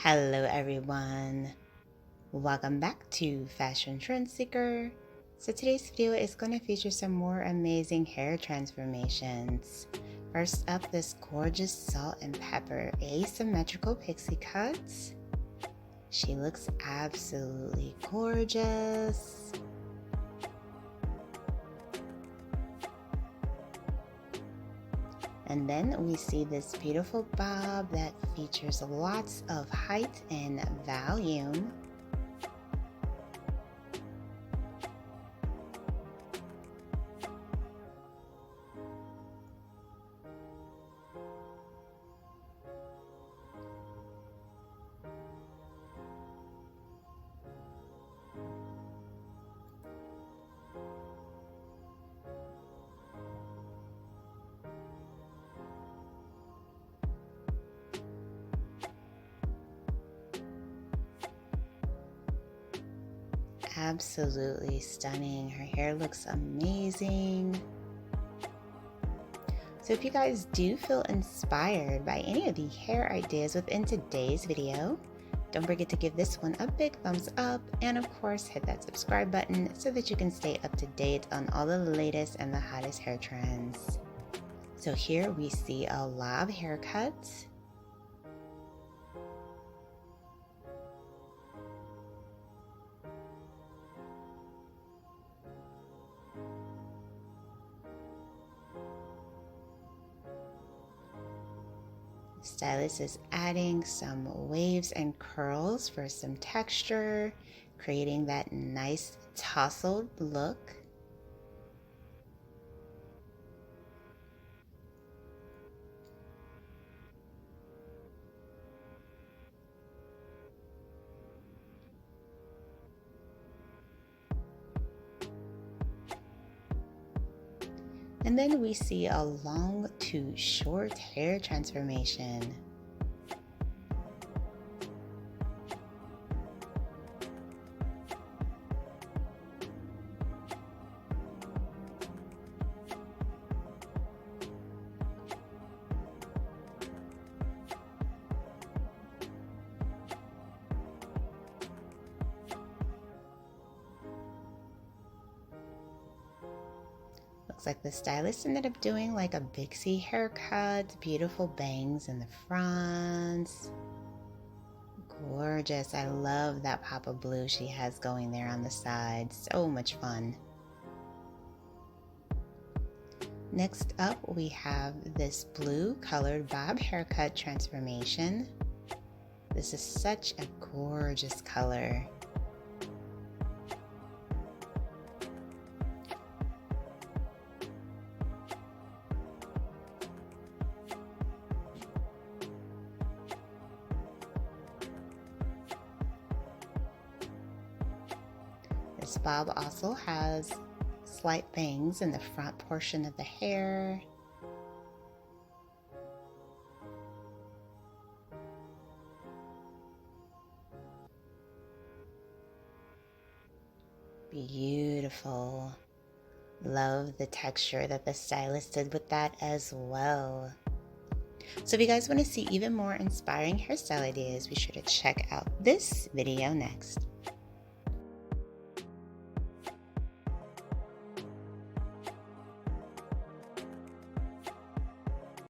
Hello everyone, welcome back to Fashion Trend Seeker. So today's video is going to feature some more amazing hair transformations. First up, this gorgeous salt and pepper asymmetrical pixie cuts. She looks absolutely gorgeous. And then we see this beautiful bob that features lots of height and volume. Absolutely stunning. Her hair looks amazing. So if you guys do feel inspired by any of the hair ideas within today's video, don't forget to give this one a big thumbs up and of course hit that subscribe button so that you can stay up to date on all the latest and the hottest hair trends. So here we see a lot of haircuts. Stylist is adding some waves and curls for some texture, creating that nice tousled look. And then we see a long to short hair transformation. Looks like the stylist ended up doing like a pixie haircut, beautiful bangs in the front. Gorgeous. I love that pop of blue she has going there on the side. So much fun. Next up, we have this blue colored bob haircut transformation. This is such a gorgeous color. This bob also has slight bangs in the front portion of the hair. Beautiful. Love the texture that the stylist did with that as well. So if you guys want to see even more inspiring hairstyle ideas, be sure to check out this video next.